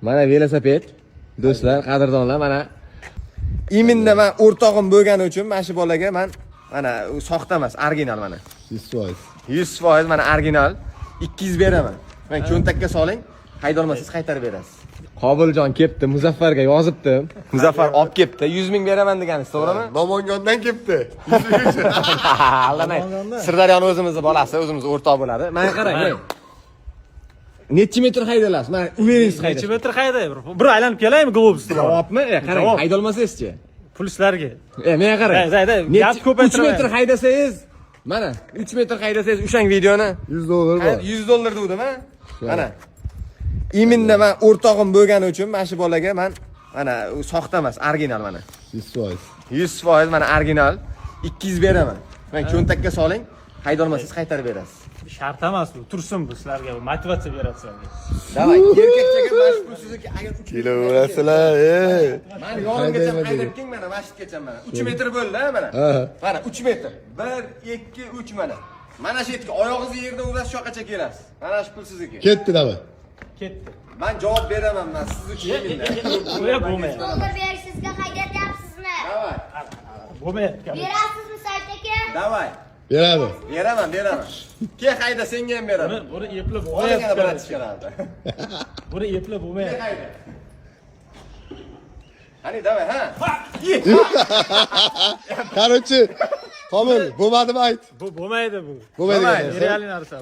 Mana velosiped. Do'stlar, qadrdonlar, mana iminda men o'rtog'im bo'lgani uchun mana shu bolaga men mana soxta emas, original mana. 100%. 100% mana original 200 beraman. Men cho'ntakka soling, haydolmasiz qaytarib berasiz. Qobiljon kelibdi, Muzaffarga yozibdim. Muzaffar olib kelibdi, 100 ming beraman degansiz, to'g'rimi? Namangandan kelibdi. Allanay. Sirdaryoning o'zimizning bolasi, o'zimiz o'rtoq bo'ladi. Mana qarang. Necha metr haydalasiz? Mana uveringiz haydaysiz. Necha metr hayday? Bir aylanib kelaymi globusda? Javobmi? Qarang, haydolmasangizchi. Pulslarga. Menga qarang. Gap ko'paytirib. 3 metr haydasangiz, mana 3 metr haydasangiz o'shan videoni $100 bor. $100 dedim, ha? Mana. Iminda men o'rtog'im bo'lgani uchun mana shu bolaga men mana soxta emas, original mana. 100%. 100% mana original 200 beraman. Men cho'ntakka soling, haydolmasiz qaytarib berasiz. Shart emas bu, tursin bu sizlarga, motivatsiya beradi sizlarga. Davay, erkakchaga mashq pulsizniki agar 3 Kilo urasizlar, Mani yonimgacha haydab king mana masjidgacha mana. 3 metr bo'ldi, mana. Mana 3 metr. 1 2 3 mana. Mana shu yerga oyog'ingizni yerda urasiz, shoqacha kelasiz. Mana shu pulsizniki. Ketdi dama. Ketdi. Men javob beraman, men siz uchun eminda. Bo'lmaydi. Dollar berishingizga haydatyapsizmi? Davay. Bo'lmaydi. Berasizmi Sait aka? Davay. Beradi. Beraman. Ke hayda senga ham beraman. Buni eplab Oligana bo'lmaydi. bilan chiqaradi. Buni eplab bo'lmaydi. Hayda. Hani davay, ha? Короче, Komil, bo'lmadimi ayt. Bu bo'lmaydi bu. Bo'lmaydi. Bo'lmaydi. Realniy narsa.